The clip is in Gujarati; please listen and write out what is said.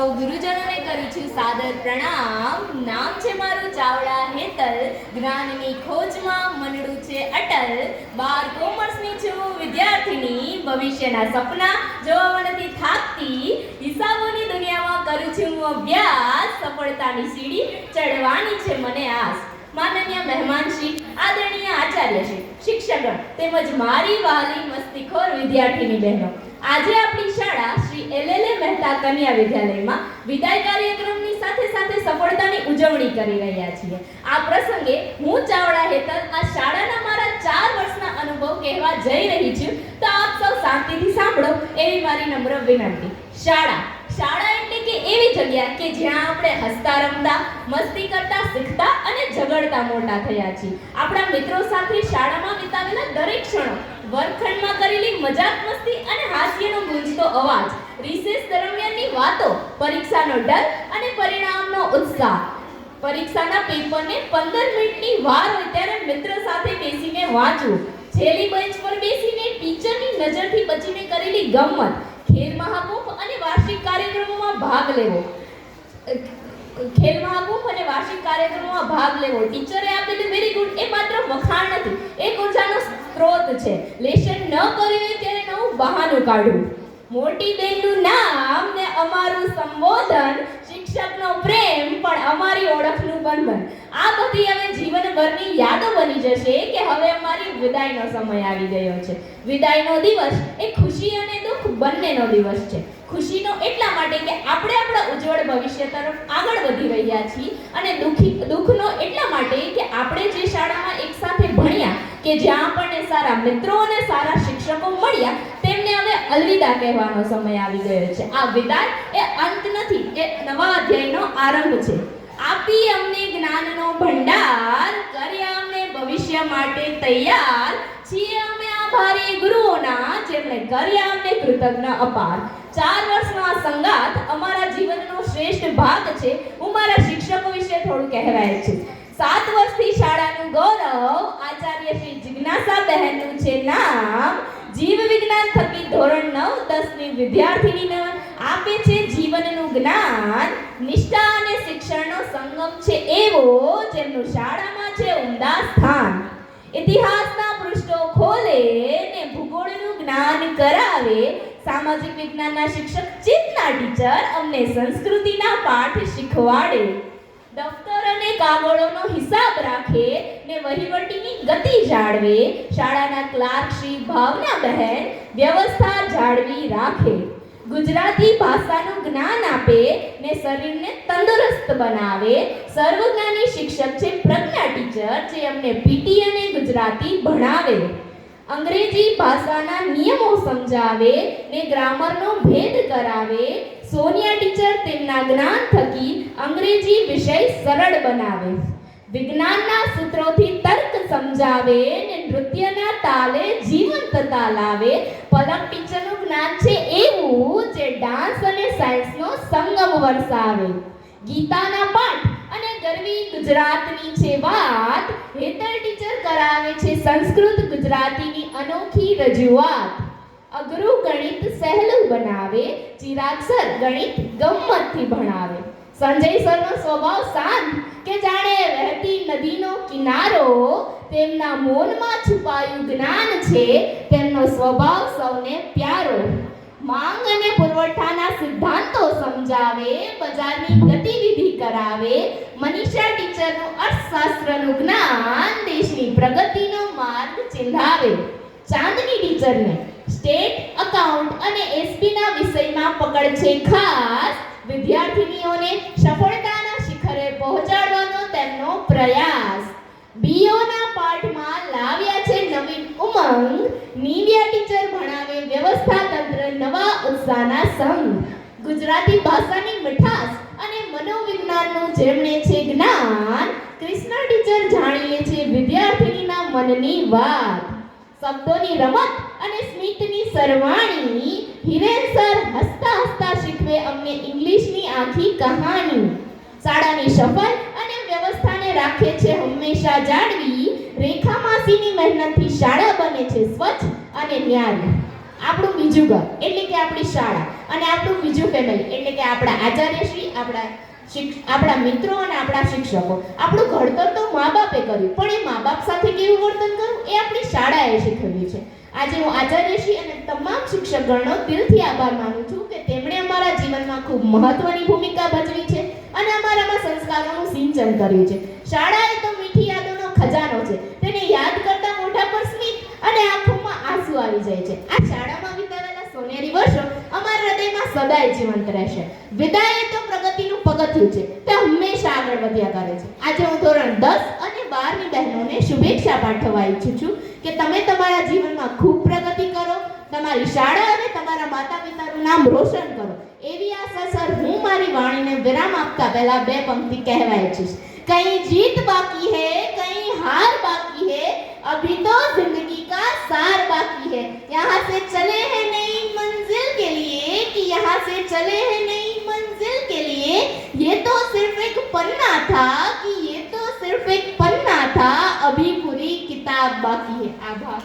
ગુરુજનોને કરું છું સાદર પ્રણામ. નામ છે મારું ચાવડા હેતલ. જ્ઞાનની ખોજમાં મનડું છે અટલ. 12 કોમર્સની છું વિદ્યાર્થીની. ભવિષ્યના સપના જોવા નથી થાકતી. હિસાબોની દુનિયામાં કરું છું હું અભ્યાસ. સફળતાની સીડી ચડવાની છે મને આસ. માનનીય મહેમાનશ્રી, આદરણીય આચાર્યશ્રી, શિક્ષકગણ તેમજ મારી વહાલી મસ્તીખોર વિદ્યાર્થીની બહેનો, આજે આપણી શાળા શ્રી એલ.એલ.એ. મહેતા કન્યા વિદ્યાલયમાં વિદાય કાર્યક્રમની સાથે સાથે સફળતાની ઉજવણી કરી રહ્યા છીએ. આ પ્રસંગે હું ચાવડા હેતલ આ શાળાના મારા 4 વર્ષના અનુભવ કહેવા જઈ રહી છું, તો આપ સૌ શાંતિથી સાંભળો એવી મારી નમ્ર વિનંતી. શાળા એટલે કે એવી જગ્યા કે જ્યાં આપણે હસતા રમતા, મસ્તી કરતા, શીખતા અને ઝઘડતા મોટા થયા છીએ. આપણા મિત્રો સાથે શાળામાં વિતાવેલા દરેક ક્ષણો, વર્ગખંડમાં કરેલી મજાક મસ્તી અને હાસ્યનો ગુંજતો અવાજ, રિસેસ દરમિયાનની વાતો, પરીક્ષાનો ડર અને પરિણામનો ઉત્સાહ, પરીક્ષાના પેપરને 15 મિનિટની વાર હોય ત્યારે મિત્ર સાથે બેસીને વાંચવું, છેલ્લી બેન્ચ પર બેસીને ટીચરની નજરથી બચીને કરેલી ગમ્મત, ખેલ મહાકુંભ અને વાર્ષિક કાર્યક્રમોમાં ભાગ લેવો, ટીચરે આપેલું વેરી ગુડ એ માત્ર વખાણ નથી, એક ઉર્જાનો સ્ત્રોત છે. લેશન ન કર્યું હોય ત્યારે નવું બહાનું કાઢવું, મોટી બેનનું નામ ને અમારું સંબોધન, શિક્ષકનો પ્રેમ પણ અમારી ઓળખનું બંધન. આ બધી હવે જીવનભરની યાદો બની જશે કે હવે અમારી વિદાયનો સમય આવી ગયો છે. વિદાયનો દિવસ એ ખુશી અને દુઃખ બંનેનો દિવસ છે. ખુશીનો એટલા માટે કે આપણે આપણા ઉજ્જવળ ભવિષ્ય તરફ આગળ વધી રહ્યા છીએ, અને દુઃખનો એટલા માટે કે આપણે જે શાળામાં એકસાથે ભણ્યા, કે જ્યાં આપણને સારા મિત્રો અને સારા શિક્ષકો મળ્યા, તેમને હવે અલવિદા કહેવાનો સમય આવી ગયો છે. આ વિદાય એ અંત નથી, એ નવા અધ્યાયનો આરંભ છે. આપી અમને જ્ઞાનનો ભંડાર, કર્યા અમને ભવિષ્ય માટે તૈયાર, છીએ અમે આભારી ગુરુઓના, જેમણે કર્યા અમને કૃતજ્ઞ અપાર. 4 વર્ષનો આ સંગાત અમારા જીવનનો શ્રેષ્ઠ ભાગ છે. હું મારા શિક્ષકો વિશે થોડું કહેવાય છે. 7 વર્ષથી શાળાનું ગૌરવ, આચાર્ય શ્રી જિજ્ઞાસા બહેનનું છે નામ. જીવ વિજ્ઞાન થકી ધોરણ 9-10 ની વિદ્યાર્થીનીને આપે છે જીવનનું જ્ઞાન. નિષ્ઠા અને શિક્ષણનો સંગમ છે એવો, જેમનું શાળામાં છે ઉમદા સ્થાન. ઇતિહાસના પૃષ્ઠો ખોલે ને ભૂગોળનું જ્ઞાન કરાવે. સામાજિક વિજ્ઞાનના શિક્ષક ચેતના ટીચર અમને સંસ્કૃતિના પાઠ શીખવાડે. દફતર અને કાગળોનો હિસાબ રાખે ને વહીવટીની ગતિ જાળવે. શાળાના ક્લાર્ક શ્રી ભાવના બહેન વ્યવસ્થા જાળવી રાખે. ગુજરાતી ભાષાનું જ્ઞાન આપે ને શરીરને તંદુરસ્ત બનાવે. સર્વજ્ઞાની શિક્ષક છે પ્રજ્ઞા ટીચર, જે અમને પીટી અને ગુજરાતી ભણાવે. અંગ્રેજી ભાષાના નિયમો સમજાવે ને ગ્રામરનો ભેદ કરાવે. સોનિયા ટીચર તેમના જ્ઞાન થકી અંગ્રેજી વિષય સરળ બનાવે. વિજ્ઞાનના સૂત્રોથી તર્ક સમજાવે ને નૃત્યના તાલે જીવંતતા લાવે. પલક ટીચરનું જ્ઞાન છે એવું, જે ડાન્સ અને સાયન્સનો સંગમ વરસાવે. ગીતાના પાઠ અને ગરવી ગુજરાતની છે વાત. હેતલ ટીચર કરાવે છે સંસ્કૃત ગુજરાતીની અનોખી રજૂઆત. અઘરું ગણિત સહેલું બનાવે. ચિરાગ સર ગણિત ગમ્મતથી ભણાવે. સંજય સરનો સ્વભાવ શાંત કે જાણે વહેતી નદીનો કિનારો. તેમના મૌનમાં છુપાયું જ્ઞાન છે, તેમનો સ્વભાવ સૌને પ્યારો. માંગ અને પુરવઠાના સિદ્ધાંતો સમજાવે. બજારની ગતિવિધિ કરાવે. મનીષા ટીચરનું અર્થશાસ્ત્રનું જ્ઞાન દેશની પ્રગતિનો માર્ગ ચિંધાવે. ચાંદની ટીચરને સ્ટેટ, અકાઉન્ટ અને એસપીના વિષયમાં પકડ છે ખાસ. વિદ્યાર્થીનીઓને સફળતાના શિખરે પહોંચાડવાનો તેમનો પ્રયાસ. બીઓના પાઠમાં લાવ્યા છે નવીન ઉમંગ. નિવ્યા ટીચર ભણાવે વ્યવસ્થા તંત્ર નવા ઉત્સાહના સંગ. ગુજરાતી ભાષાની મીઠાશ અને મનોવિજ્ઞાનનું જેમણે છે જ્ઞાન. કૃષ્ણ ટીચર જાણીએ છે વિદ્યાર્થીનીના મનની વાત. શબ્દોની રમત અને સ્મિતની સરવાણી. હિરેન સર હસતા હસતા શીખવે અમને ઇંગ્લિશની આખી કહાની. શાળાની સફાઈ અને વ્યવસ્થાને રાખે છે હંમેશા જાળવી. રેખા માસીની મહેનતથી શાળા બને છે સ્વચ્છ અને ન્યારી. આપણું બીજું ઘર એટલે કે આપણી શાળા અને આપણું બીજું ફેમિલી એટલે કે આપણા આચાર્યશ્રી, આપણા મિત્રો અને આપણા શિક્ષકો. આપણું ઘડતર તો મા બાપે કર્યું, પણ એ મા બાપ સાથે કેવું વર્તન કરવું એ આપણી શાળાએ શીખવ્યું છે. આજે હું આચાર્યશ્રી અને તમામ શિક્ષકગણનો દિલથી આભાર માનું છું કે તેમણે અમારા જીવનમાં ખૂબ મહત્વની ભૂમિકા ભજવી છે અને અમારામાં સંસ્કારોનું સિંચન કર્યું છે. શાળા એ તો મીઠી યાદોનો ખજાનો છે. તેને યાદ કરતા મોઢા પર સ્મિત અને આંખોમાં આંસુ આવી જાય છે. આ શાળામાં વિતાવેલા સોનેરી વર્ષો અમારા હૃદયમાં સદાય જીવંત રહેશે. વિદાય એ તો પ્રગતિનું પગથિયું છે, તે હંમેશા આગળ વધ્યા કરે છે. આજે હું ધોરણ 10 અને 12ની બહેનોને શુભેચ્છા પાઠવવા ઈચ્છું છું કે તમે તમારા જીવનમાં ખૂબ પ્રગતિ કરો, તમારી શાળા અને તમારા માતા પિતાનું નામ રોશન કરો. એવી આશા સર હું મારી વાણીને વિરામ આપતા પહેલા બે પંક્તિ કહેવા ઈચ્છીશ. कहीं जीत बाकी है, कहीं हार बाकी है, अभी तो जिंदगी का सार बाकी है. यहाँ से चले हैं नई मंजिल के लिए कि यहाँ से चले हैं नई मंजिल के लिए. ये तो सिर्फ एक पन्ना था कि ये तो सिर्फ एक पन्ना था, अभी पूरी किताब बाकी है. आभार.